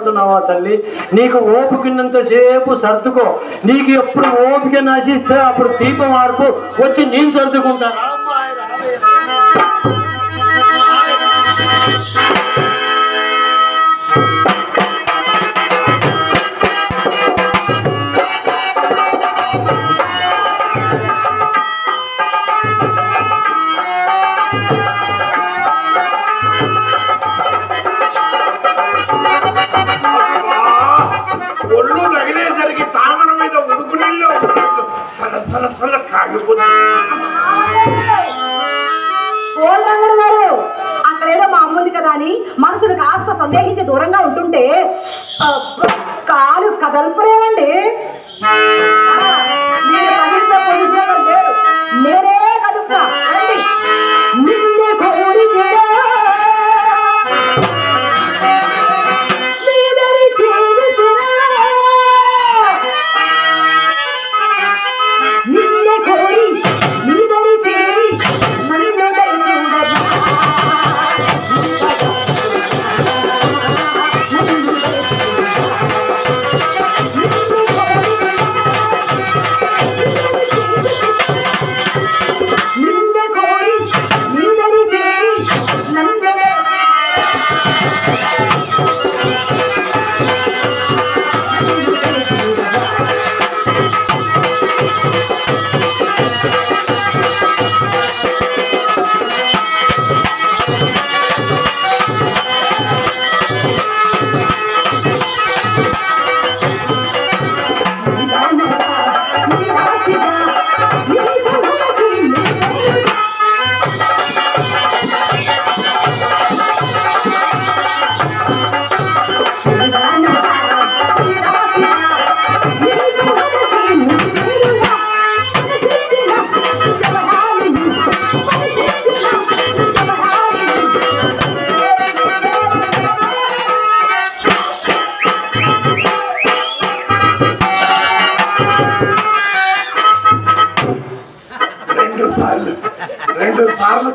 బాధపడుతున్నావా తల్లి? నీకు ఓపికన్నంతసేపు సర్దుకో. నీకు ఎప్పుడు ఓపిక నశిస్తే అప్పుడు దీపం మార్పు వచ్చి నేను సర్దుకుంటాను. అక్కడేదో మా అమ్ముంది కదా అని మనసును కాస్త సందేహించి దూరంగా ఉంటుంటే కాలు కదల్పరేమండి. నేనే కదుపుతా అండి. నిన్నే కోరితే నిన్నే కోరి నీదరి చేరి నన్ను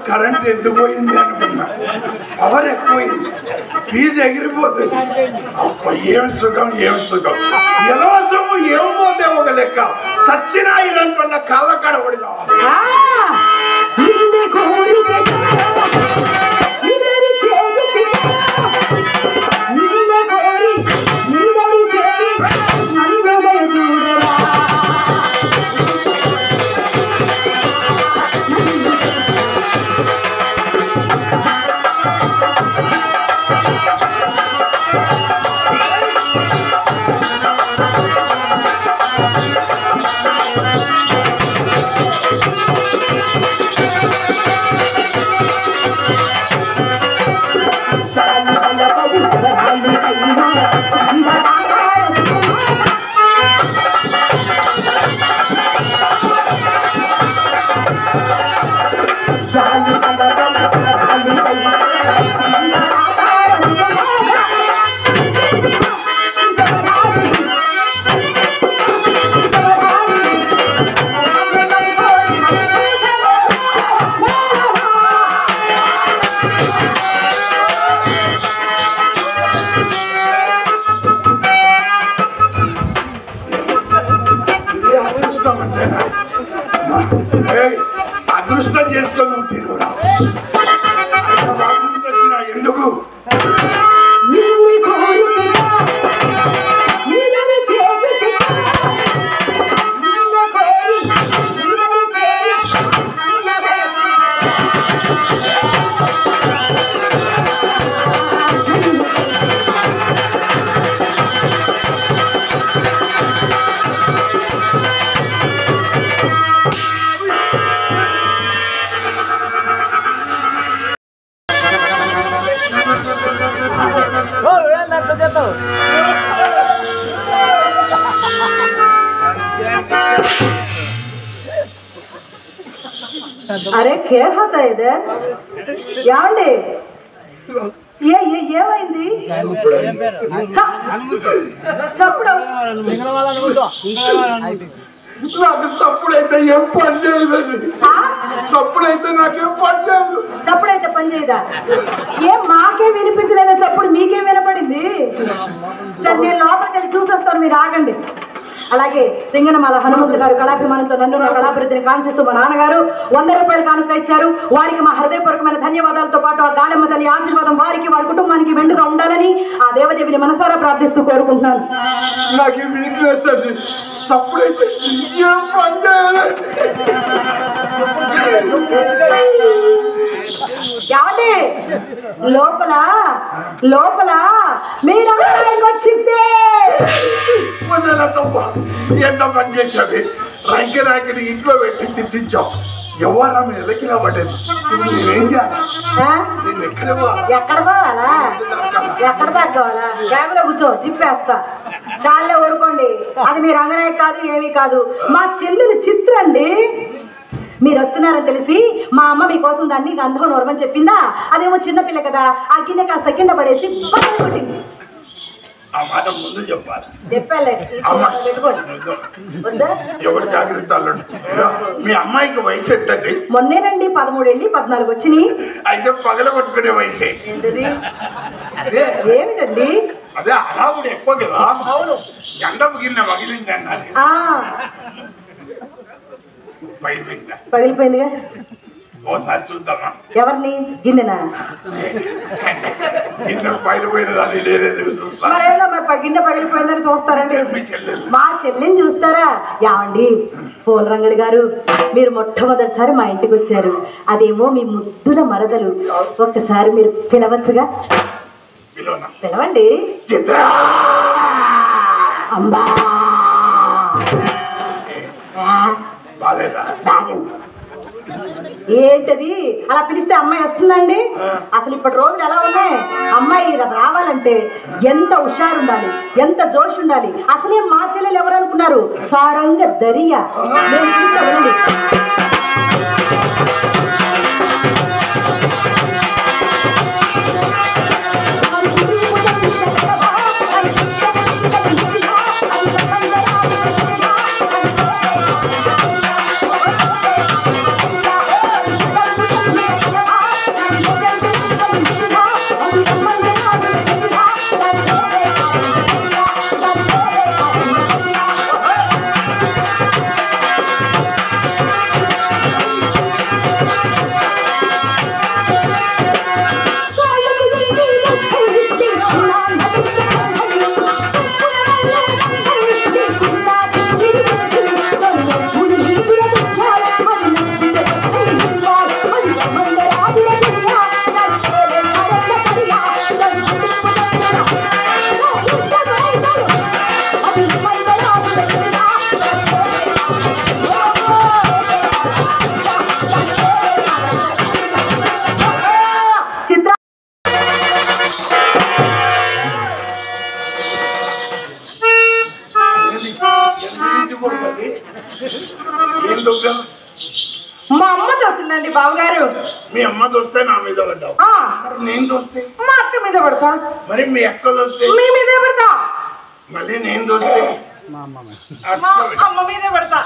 కరెంట్ ఎందుకు పోయింది అనుకున్నా. పవర్ ఎక్కువైంది, ఫీజు ఎగిరిపోతుంది. అప్ప ఏం సుఖం, ఏం సుఖం. ఎలవసము ఏమోతే ఒక లెక్క. సచ్చినా ఇలాంటి కాళ్ళ కాడ పడిదా. అదృష్టం చేసుకొని నువ్వు తిరుగురా. ఎందుకు अरे क्या होता है इधर यानी ఏమైంది చప్పుడు నాకు చప్పుడైతే ఏం పని చేయదండి. చప్పుడైతే నాకేం పని చేయదు. చప్పుడైతే పని చేయదా? ఏం మాకేం వినిపించలేదా చప్పుడు? మీకేం వినపడింది? సరే నేను లోపలికి వెళ్ళి చూసేస్తాను, మీరు ఆగండి. అలాగే సింగనమాల హనుమంతు గారు కళాభిమానంతో నన్ను నా కళాభివృద్ధిని కాంక్షిస్తూ మా నాన్నగారు 100 రూపాయలు కానుక ఇచ్చారు. వారికి మా హృదయపూర్వకమైన ధన్యవాదాలతో పాటు ఆ గాలమ్మ తల్లి ఆశీర్వాదం వారికి వారి కుటుంబానికి మెండుగా ఉండాలని ఆ దేవదేవిని మనసారా ప్రార్థిస్తూ కోరుకుంటున్నాను. నాకు వీక్నెస్ అండి, చప్పుడైతే ఏం పని చేయాలండి. ఏమండి లోపల లోపల మీరందరూ వచ్చిందే ఎంత పని చేశావి? రంకి ఇంట్లో పెట్టి తిట్టించావు. ఎవరా మీరు ఎలకిలా పడ్డాను? నేనేం చేయాలి? నేను ఎక్కడ ఎక్కడ పోవాలా? ఎక్కడ తగ్గవాలా? బ్యాగులో కూర్చో, జిప్పేస్తా. చాలే ఊరుకోండి. అది మీ రంగనాయక్ కాదు, ఏమీ కాదు, మా చెల్లెలు చిత్ర అండి. మీరు వస్తున్నారని తెలిసి మా అమ్మ మీకోసం దాన్ని గంధం నోరమని చెప్పిందా? అదేమో చిన్నపిల్ల కదా, ఆ గిన్నె కాస్త కింద పడేసి కొట్టింది. ఆ మాట ముందు చెప్పాలి. చెప్పాలే, ఎవరు జాగ్రత్తలు? మీ అమ్మాయికి వయసు ఎంతండి? మొన్నేనండి 13 వెళ్ళి 14 వచ్చినాయి. అయితే పగల కొట్టుకునే వయసే. అదే ఏమిటండి? అదే అలా కూడా ఎక్కువ కదా. అవును, గండపు గిన్నె పగిలింది అన్నది. పగిలిపోయిందిగా, ఓసారి చూద్దామా? ఎవరిని? గిన్నెనా? గిన్నె పగిలిపోయినదాన్ని నేనేందుకు చూస్తాను? మరేదో మరి గిన్నె పగిలిపోయిందని చూస్తారండి. మా చెల్లిని చూస్తారా? యావండి పూలరంగడి గారు, మీరు మొట్టమొదటిసారి మా ఇంటికి వచ్చారు. అదేమో మీ ముద్దుల మరదలు. ఒక్కసారి మీరు పిలవచ్చుగా? పిలవండి. అంబా ఏంటది అలా పిలిస్తే అమ్మాయి వస్తుందండి? అసలు ఇప్పటి రోజులు ఎలా ఉన్నాయి? అమ్మాయి రావాలంటే ఎంత హుషారు ఉండాలి, ఎంత జోష్ ఉండాలి. అసలే మా చెల్లెలు ఎవరనుకున్నారు? సారంగ దరియా. నేను చూస్తానండి. మా అమ్మ చూస్తుందండి బావగారు. మీ అమ్మ చూస్తే నా మీద పడ్డావు, నేను చూస్తే మా అక్క మీద పడతా. మరి మీ అక్క చూస్తే మీ మీదే పడతా. మళ్ళీ నేను చూస్తే అమ్మ మీదే పడతా.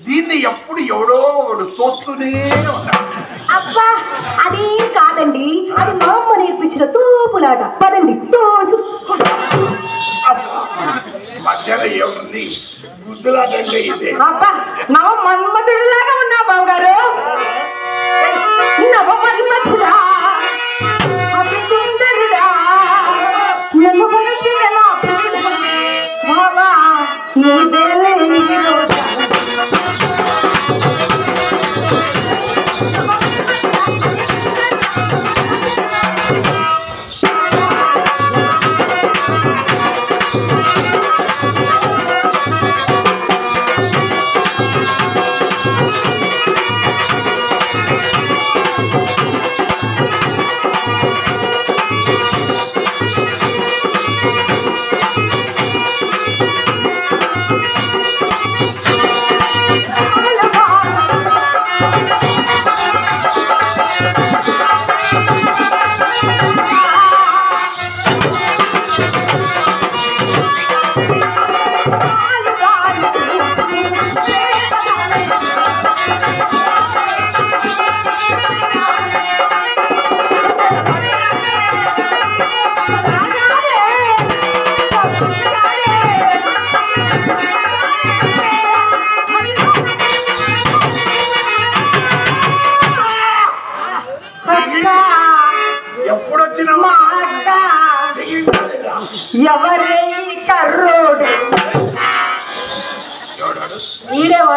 దీన్ని ఎప్పుడు ఎవడో ఒకడు చూస్తూనే ఉంటాడు. అబ్బా అది కాదండి, అది మా అమ్మ నేర్పించిన తోపులాట. పదండి తోసు. మధ్యలో ఏముంది? గుద్దులాట అంటే ఇదే. అబ్బా నవ మన్మధుడులాగా ఉన్నా బావగారు. నవ మన్మధుడా, అతి సుందరుడా, నన్ను కొలిచిన నా ప్రియుడా, బావా నీదేలే ఈ రోజు.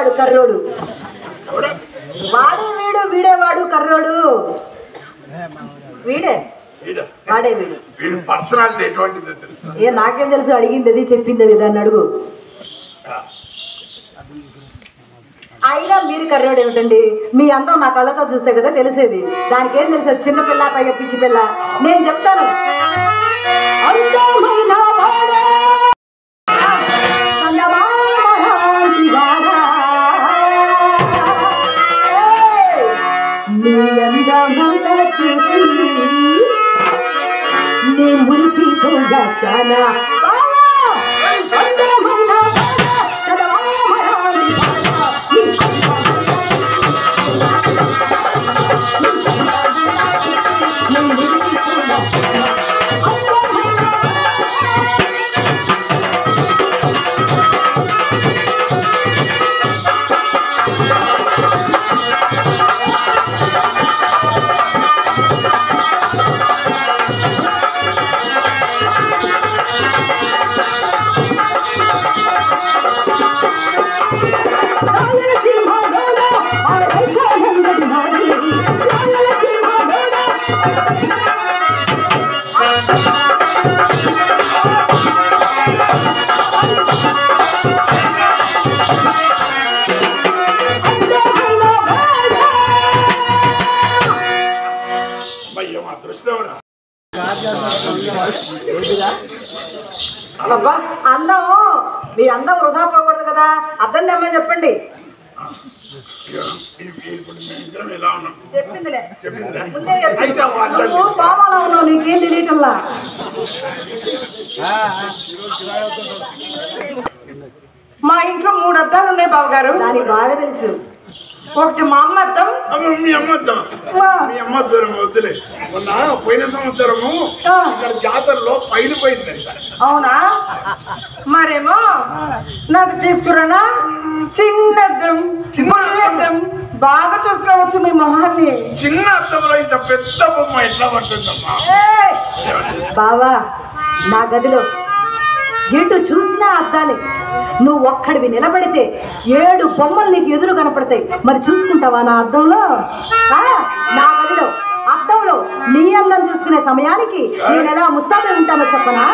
వాడు కర్రోడు. వాడే వీడు, వీడే వాడు కర్రోడు. వీడే వాడే వీడు. పర్సనాలిటీ ఎటువంటిదో తెలుసు? నాకేం తెలుసు, అడిగింది అది చెప్పింది అది, దాన్ని అడుగు. అయినా మీరు కర్రోడు ఏమిటండి? మీ అందం నా కళ్ళతో చూస్తే కదా తెలిసేది. దానికి ఏం తెలుసు? చిన్నపిల్ల పైగా పిచ్చి పిల్ల. నేను చెప్తాను. అందమైన వాడా, అందమాలాంటి వాడా, నీ అందమంతా చూసి నీ మురిసిపోగా చాలా. అందమైన వాడా, చదవామలాంటి వాడా, అందం మీ అందం వృధా పోకూడదు కదా. అర్థం తెమ్మని చెప్పండి. చెప్పిందిలే, ముందే నువ్వు బాబాలా ఉన్నావు, నీకేం తెలియటంలా. మా ఇంట్లో 3 అద్దాలు ఉన్నాయి బావగారు. దానికి బాగా తెలుసు. ఒకటి మా అమ్మ అద్దం, మీ అమ్మద్దం. మీ అమ్మ దూరం వద్దులే. మొన్న పోయిన సంవత్సరము ఇక్కడ జాతరలో పైలు పోయిందంట. అవునా? మరేమో నాకు తీసుకురానా చిన్నద్దం, చిన్నద్దం. బాగా చూసుకోవచ్చు మీ మొహాన్ని. చిన్న అద్దంలో ఇంత పెద్ద బొమ్మ ఎట్లా పడుతుందమ్మా? బావా, నా గదిలో ఎటు చూసినా అద్దాలే. నువ్వు ఒక్కడివి నిలబడితే 7 బొమ్మలు నీకు ఎదురు కనపడతాయి. మరి చూసుకుంటావా నా అద్దంలో? నా గదిలో అద్దంలో నీ అందం చూసుకునే సమయానికి నేను ఎలా ముస్తాబే ఉంటానో చెప్పనా?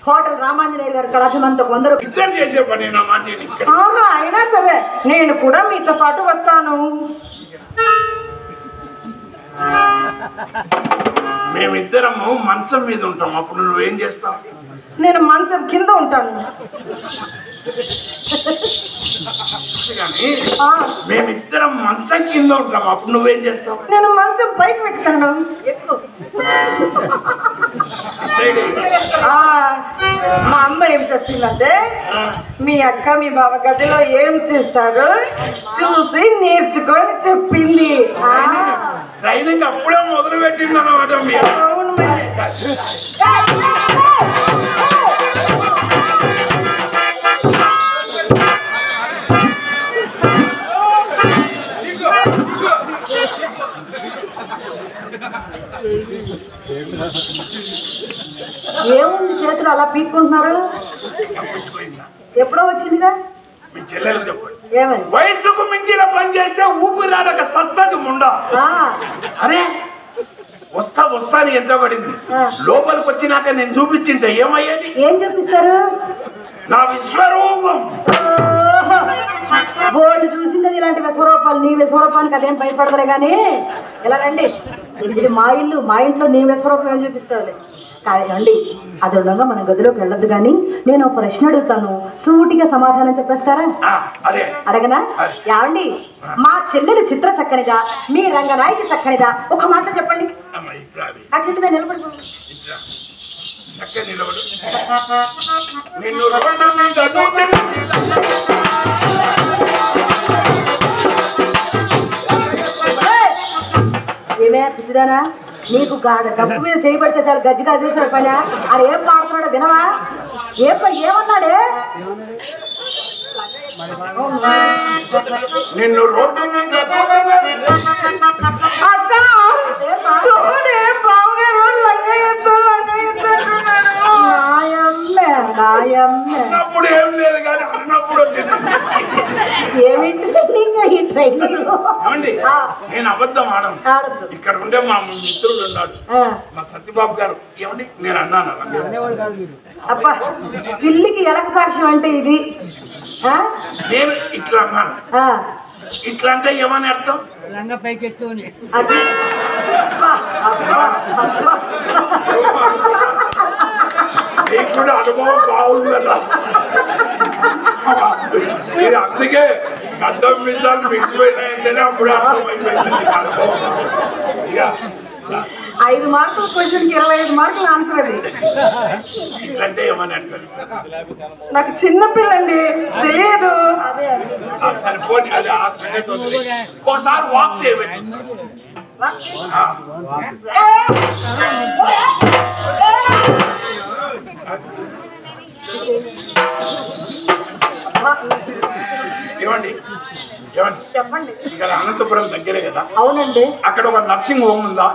హోటల్ రామాంజనేయులు గారు కళాభిమానంతో కొందరు ఇద్దరు చేసే పని నా మాట. అయినా సరే నేను కూడా మీతో పాటు వస్తాను. మేమిద్దరము మంచం మీద ఉంటాం. అప్పుడు నువ్వేం చేస్తావు? నేను మంచం కింద ఉంటాను. కానీ మేమిద్దరం మంచం కింద ఉంటాం. అప్పుడు నువ్వేం చేస్తావు? నేను మంచం పైకి వెళ్తాను. మా అమ్మ ఏం చెప్పిందంటే, మీ అక్క మీ బావ గదిలో ఏం చేస్తారు చూసి నేర్చుకొని చెప్పింది. ట్రైనింగ్ అప్పుడే మొదలు పెట్టింది అన్నమాట. అవును మరి. ఏముంది చేతులు అలా పీక్కుంటున్నారు? ఎప్పుడో వచ్చిందిగా. మీ చెల్లెలు చెప్పండి, ఏమని? వయసుకు మించిన పని చేస్తే ఊపిరాడక సస్తది ముండా. అరే వస్తా అని ఎంత పడింది. లోపలికి వచ్చినాక నేను చూపించింటే ఏమయ్యేది? ఏం చూపిస్తారు? నా విశ్వరూపం. బోర్డు చూసింది ఇలాంటి విశ్వరూపాలు. నీ విశ్వరూపానికి అదేం భయపడదులే కానీ ఇలా రండి. ఇది మా ఇల్లు, మా ఇంట్లో నీ విశ్వరూపం ఏం చూపిస్తావులే. కాదండి అది ఉండగా మన గదిలోకి వెళ్ళొద్దు కానీ నేను ఒక ప్రశ్న అడుగుతాను, సూటిగా సమాధానం చెప్పేస్తారా? అదే అడగనా? ఏమండి, మా చెల్లెలు చిత్ర చక్కనిదా, మీ రంగనాయకి చక్కనిదా? ఒక మాట చెప్పండి. ఆ చెట్టు మీద నిలబడిపోండి. ఏమే పిచ్చిదానా, నీకు డబ్బు మీద చేయబడితే సార్ గజ్జిగా తెలిసిన పైన అది ఏం పాడుతున్నాడో వినవా? ఏమన్నాడే? నిన్ను రోడ్డు మీద అన్నప్పుడు ఏం లేదు కానీ అన్నప్పుడు వచ్చింది. నేను అబద్ధం ఆడను. ఇక్కడ ఉండే మా మిత్రుడు ఉన్నాడు, మా సత్యబాబు గారు. ఏమండి నేను అన్నాను అబ్బా, పిల్లికి ఎలక సాక్ష్యం అంటే ఇది. నేను ఇట్లా అన్నాను. ఇట్లా అంటే ఏమని అర్థం? రంగ పైకెత్తు అది నీకు కూడా అనుభవం బాగుంది కదా. అందుకే గడ్డం మిసాలు మిగిలిపోయినాయంటేనే అప్పుడు అర్థమైపోయింది అనుభవం. 5 మార్కులు క్వశ్చన్కి 25 మార్కులు ఆన్సర్. అది ఇట్లంటే ఏమని అంటారు? నాకు చిన్నపిల్లండి తెలియదు. సరిపోని అది ఆ సంగతి వదిలి ఒకసారి వాక్ చేయవచ్చు. ఏమండి ఏమండి చెప్పండి. ఇక్కడ అనంతపురం దగ్గరే కదా? అవునండి. అక్కడ ఒక నర్సింగ్ హోమ్ ఉందా?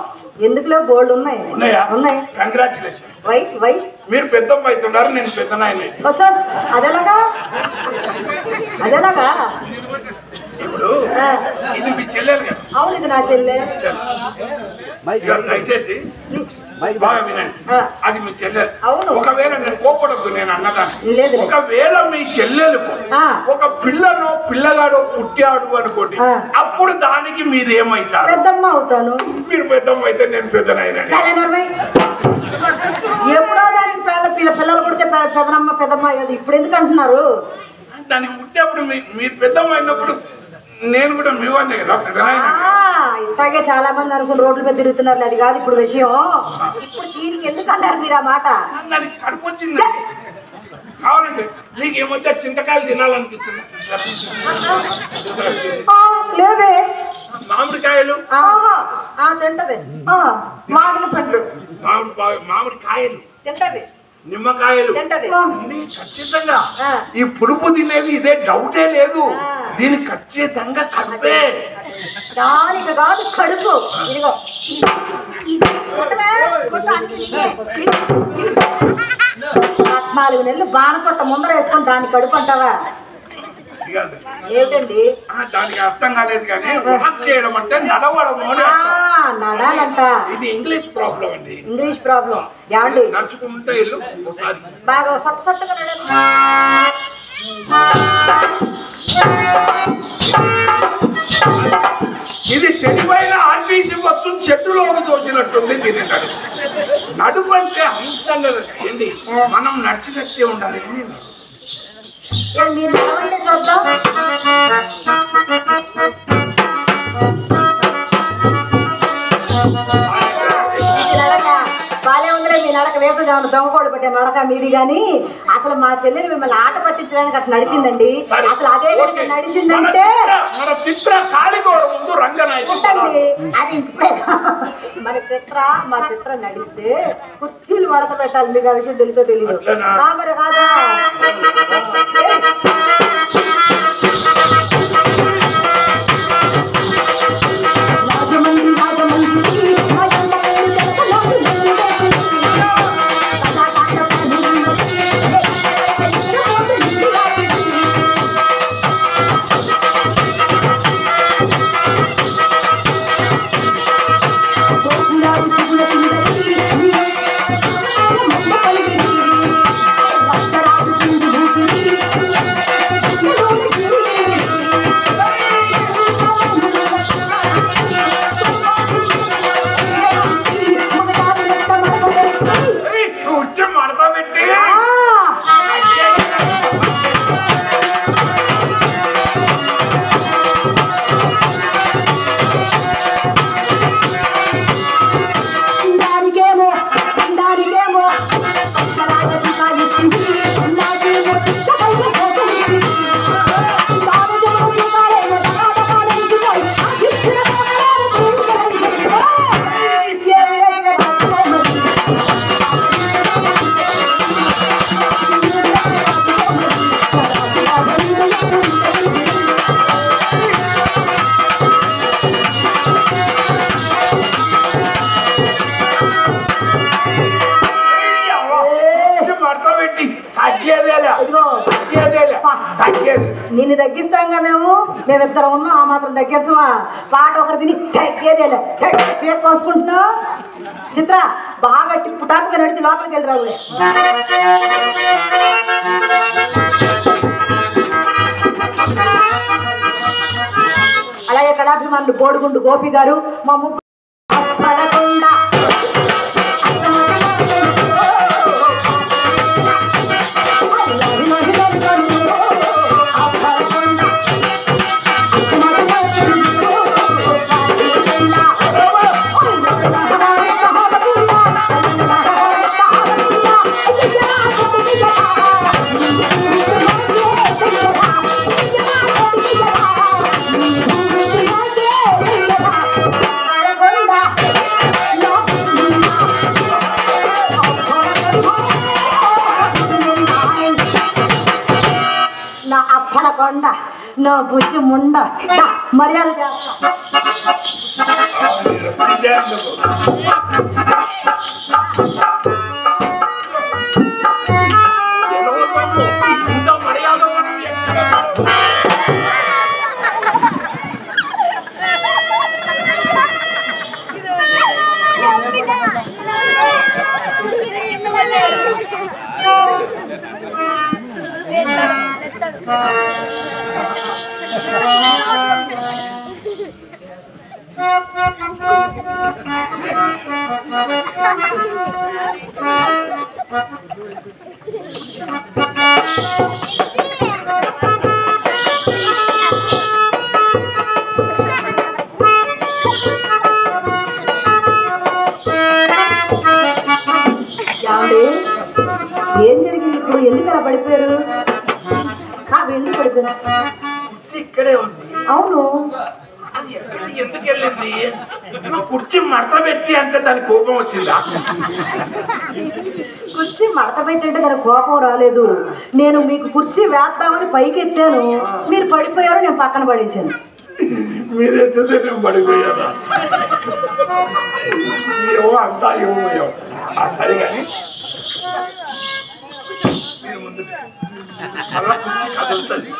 ఎందుకులో బోర్డు ఉన్నాయి. ఉన్నాయా? ఉన్నాయి. కంగ్రాచులేషన్. వై మీరు పెద్దమ్మ అవుతున్నారు, నేను పెద్దనాయన. అదేలాగా ఇప్పుడు ఇది మీ చెల్లెలు కదా? అవును, ఇది నా చెల్లె. దయచేసి బాగా వినండి, అది మీ చెల్లెలు. అవును. ఒకవేళ నేను కోపడద్దు, నేను అన్నదాన్ని. లేదు. ఒకవేళ మీ చెల్లెలకు ఒక పిల్లను పిల్లగాడు పుట్టాడు అనుకోండి, అప్పుడు దానికి మీరు ఏమైతారు? పెద్దమ్మ అవుతాను. మీరు పెద్దమ్మ అయితే నేను పెద్దనాయన. ఎప్పుడో దానికి పిల్లలు పుడితే పెద్దమ్మ అయ్యేది, ఇప్పుడు ఎందుకు అంటున్నారు? దానికి పుట్టేప్పుడు మీరు పెద్దమ్మ అయినప్పుడు నేను కూడా మీ వాడినే కదా పెద్దనాయన. ఇట్లాగే చాలా మంది అనుకుని రోడ్ల మీద తిరుగుతున్నారు. అది కాదు ఇప్పుడు విషయం. ఇప్పుడు దీనికి ఎందుకు అన్నారు మీరు ఆ మాట? దానికి కడుపు వచ్చింది. కావాలండి నీకు ఈ మధ్య చింతకాయలు తినాలనిపిస్తుంది? లేదే. మామిడికాయలు తింటది. మామిడి పండ్లు, మామిడి కాయలు తింటది. నిమ్మకాయలు ఖచ్చితంగా. ఈ పులుపు తినేది ఇదే డౌటే లేదు. దీనికి ఖచ్చితంగా కడుపే. దానికి కాదు కడుపు. ఇదిగో 14 నెలలు బాణకొట్ట ముందర వేసుకొని దాన్ని కడుపు అంటావా? ఏమిటండి దానికి అర్థం కాలేదు కానీ వాక్ చేయడం అంటే నడవడం. నడాలంట. ఇది ఇంగ్లీష్ ప్రాబ్లం అండి. English problem. ఏమండి నడుచుకుంటే ఇల్లు ఒకసారి బాగా సొట్టగా నడను. ఇది చెడిపోయిన ఆర్టీసీ బస్సు చెట్టులోకి దోచినట్టుంది. దీని నడుపు అంటే అంశంగా ఏంటి, మనం నడిచినట్టే ఉండాలి. మీరు నడవండి చూద్దాం. బాలే ఉందిలే మీ నడక. వేపు దొంగకోడు పెట్టే నడక మీది. కానీ అసలు మా చెల్లెలు మిమ్మల్ని ఆట పట్టించడానికి అసలు నడిచిందండి. అసలు అదే కనుక నడిచిందంటే మన చిత్ర కాలిగోడ ముందు రంగనాయకి అది మన మా చిత్ర నడిస్తే కుర్చీలు మడత పెట్టాలి. మీకు ఆ విషయం తెలుసో తెలీదు మరి కాదా? మడత పెట్టి తగ్గేదేలే ఇదిగో తగ్గేదేలే తగ్గేది. నిన్ను తగ్గిస్తాంగా మేమిద్దరం ఉన్నాం, ఆ మాత్రం తగ్గించమా? పాట ఒకరు తిని తగ్గేదేలే కోసుకుంటున్నావు. చిత్ర బాగా పుటాపుగా నడిచి లోపలికి వెళ్ళి రావు. అలాగే కళాభిమానులు బోడిగుండు గోపి గారు, మా ముగ్గురు కొండ నా బుజ్జి ముండ మర్యాద చేస్తా. ఏం జరిగింది ఇప్పుడు? ఎందుకు అలా పడిపోయారు? ఎందుకు పడిపోయారు? ఇక్కడే ఉంది. అవును, ఎందుకు వెళ్ళింది? కుర్చీ మడత పెట్టి అంటే దాని కోపం వచ్చిందా? కుర్చీ మడత పెట్టంటే దాని కోపం రాలేదు. నేను మీకు కుర్చీ వేస్తామని పైకి ఎత్తాను, మీరు పడిపోయారు, నేను పక్కన పడేసాను. మీరెందుకు నేను పడిపోయాను? ఏమో అంతా ఏమో సరే కానీ మీరు ముందు అలా కుర్చీ కదులుతుంది.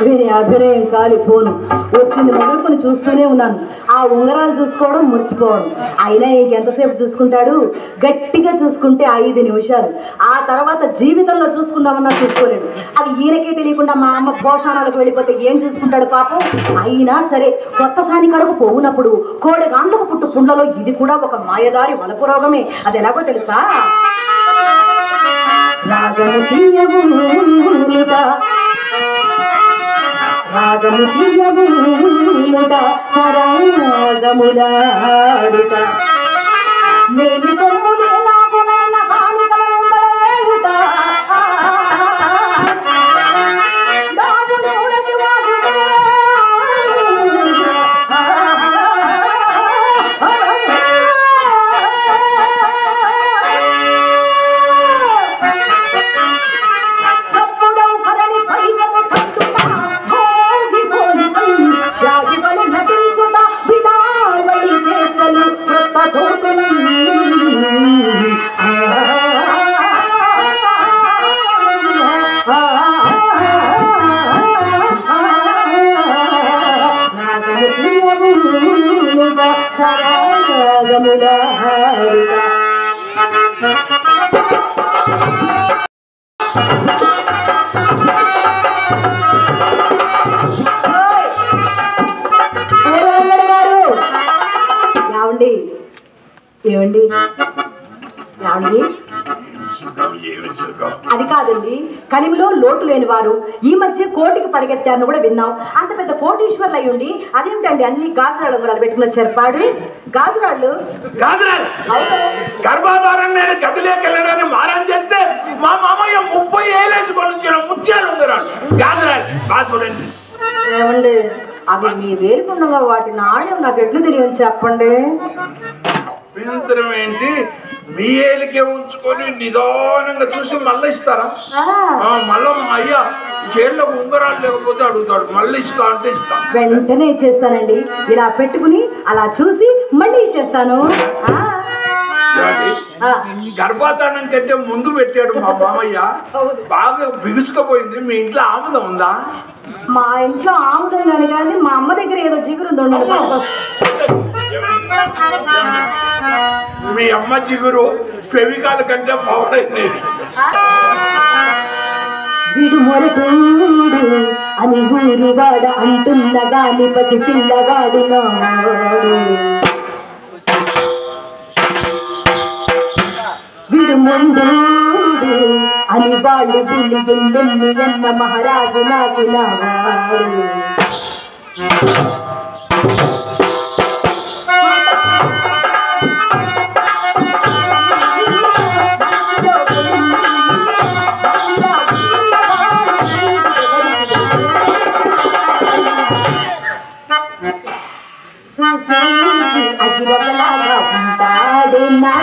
వీరి అభినయం కాలిపోను. వచ్చింది మొదలుకొని చూస్తూనే ఉన్నాను. ఆ ఉంగరాలు చూసుకోవడం మురిసిపోవడం. అయినా ఇంకెంతసేపు చూసుకుంటాడు? గట్టిగా చూసుకుంటే 5 నిమిషాలు. ఆ తర్వాత జీవితంలో చూసుకుందామన్నా చూసుకోలేడు. అది ఈయనకే తెలియకుండా మా అమ్మ పోషణాలకు వెళ్ళిపోతే ఏం చూసుకుంటాడు పాపం. అయినా సరే కొత్త సాని కడుపు పోవునప్పుడు కోడి గాండ్లకు పుట్టు పుండ్లలో ఇది కూడా ఒక మాయదారి వలపు రోగమే. అది ఎలాగో తెలుసా? రాగము తీయవుట రాగము తీయవుట సరాగములాడుట మేలు సొమ్ములేలాగునైన సానికముందలేయుట దాగునూడకి వాగుడే ఏమండి అది కాదండి, కలిమిలో లోటు లేని వారు ఈ మధ్య కోటికి పరిగెత్తారని కూడా విన్నాం. అంత పెద్ద కోటీశ్వర్లు అయ్యుండి అదేంటండి అన్ని గాజురాళ్ళు ఉంగరాలు పెట్టుకున్న చెప్పాడు. గాజురాళ్ళు గర్భాధారం నేను గదిలోకి వెళ్ళడానికి మారం చేస్తే మా మామయ్య బాగా చూడండి. ఏమండి అవి మీ వేలుకున్నగా వాటి నాణ్యం నాకు ఎట్లు తెలియదు చెప్పండి. వింతరం ఏంటి? మీ ఏలికే ఉంచుకొని నిదానంగా చూసి మళ్ళీ ఇస్తారా? మళ్ళా మా అయ్య చేళ్ళకు ఉంగరాలు లేకపోతే అడుగుతాడు, మళ్ళీ ఇస్తా అంటే ఇస్తా. వెంటనే ఇచ్చేస్తానండి. ఇలా పెట్టుకుని అలా చూసి మళ్ళీ ఇచ్చేస్తాను. గర్భాధానం కంటే ముందు పెట్టాడు మా మామయ్య, బాగా బిగుసుకపోయింది. మీ ఇంట్లో ఆముదం ఉందా? మా ఇంట్లో ఆముదం కానీ కానీ మా అమ్మ దగ్గర ఏదో జిగురు మీ అమ్మ జిగురు పెవికాల కంటే పవర్ అయింది. వీడు మొరటూడు అని ఊరివాడ అంటున్న గాని పసి పిల్లగాడు వీడు మొండు అని వాళ్ళు గుళ్ళు గుండెల్ని అన్న మహారాజు నాకు నావాడు. అగిరలాగా ఉంటాడే నా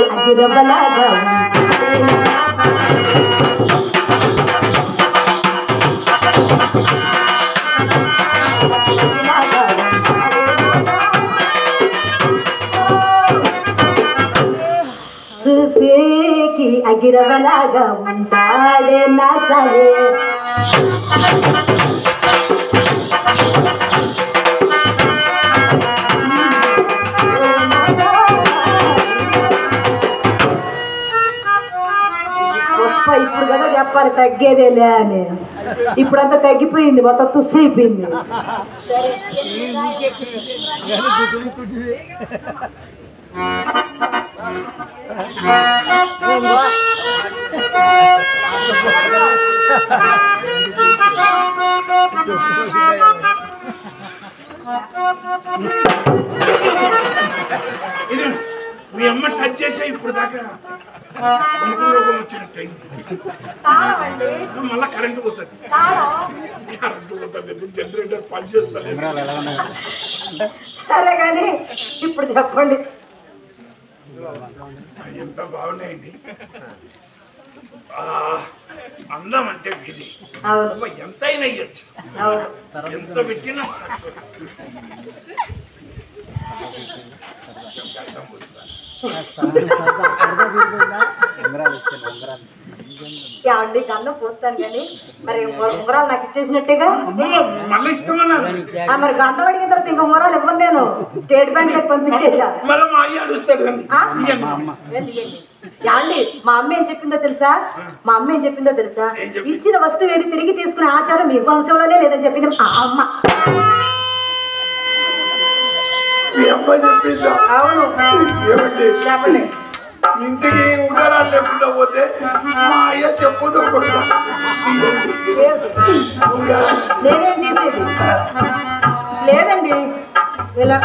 అగిరలాగా అగిరవలాగా ఉంటాడే నా సరే. ఇప్పుడు కదా చెప్పాలి తగ్గేదేలే అని, ఇప్పుడంతా తగ్గిపోయింది, మొత్తం తుస్సు అయిపోయింది. మీ అమ్మ టచ్ చేసా ఇప్పుడు దాకా మళ్ళా కరెంటు పోతుంది. జనరేటర్ పని చేస్తాను. సరే కానీ ఇప్పుడు చెప్పండి. ఎంత బాగున్నాయండి. అందం అంటే వీధి ఎంతైనా ఇయ్యచ్చు, ఎంత పెట్టినా. అండి గంధం పోస్తాను కానీ మరి ఉంగరాలు నాకు ఇచ్చేసినట్టేగా. మళ్ళీ ఇస్తామన్నారు. మరి గంధం అడిగిన తర్వాత ఇంకా ఉంగరాలు ఇవ్వను నేను, స్టేట్ బ్యాంక్ లో పంపించేసా. మళ్ళీ మా అయ్య అడుగుతాడు. అండి మా అమ్మ ఏం చెప్పిందో తెలుసా? మా అమ్మ ఏం చెప్పిందో తెలుసా? ఇచ్చిన వస్తువు ఏది తిరిగి తీసుకునే ఆచారం మీ వంశంలోనే లేదని చెప్పింది ఆ అమ్మ. చెప్పిందా? అవును. ఏమండి చెప్పండి. ఇంటికి ఉంగరాలు లేకుండా పోతే మా అయ్య చెప్పుతో కొడతాడు. నేనేం తీసేది లేదండి. ఇలా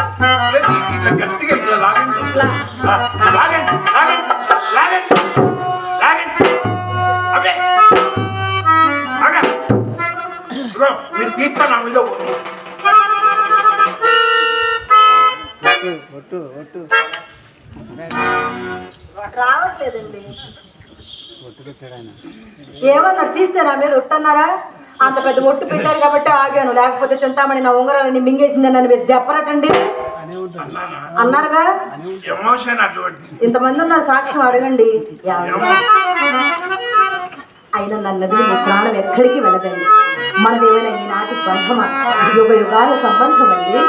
గట్టిగా ఇట్లా లాగండి, లాగండి, లాగండి, లాగండి, లాగండి. అంతా నా మీద ఉంది. రావట్లేదండి. ఏమన్నా తీస్తే నా మీద ఒట్టన్నారా? అంత పెద్ద ఒట్టు పెట్టారు కాబట్టి ఆగాను, లేకపోతే చింతామణి నా ఉంగరాలని మింగేసిందని నన్ను మీరు దెప్పరటండి అన్నారుగా. ఇంతమంది ఉన్నారు సాక్ష్యం, అడగండి. అయినా నన్నది నా ప్రాణం ఎక్కడికి వెళ్ళదండి. మనదేమైనా ఈనాటి బంధమా? యుగ యుగాల సంబంధం అండి.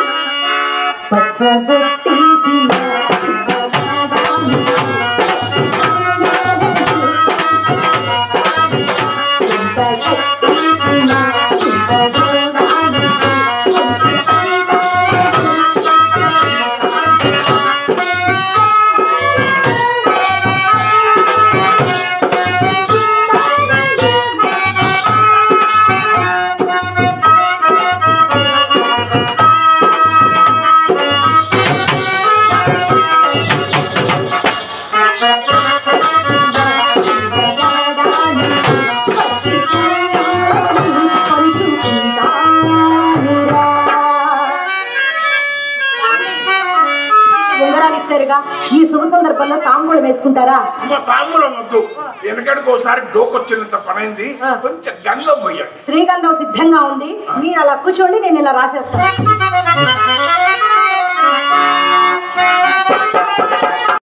ఈ శుభ సందర్భంలో తాంబూలం వేసుకుంటారా? తాంబూలం వద్దు, వెనకడికి ఒకసారి డోకొచ్చినంత పనైంది, కొంచెం గంధం పోయాడు. శ్రీగంధం సిద్ధంగా ఉంది, మీరు అలా కూర్చోండి, నేను ఇలా రాసేస్తాను.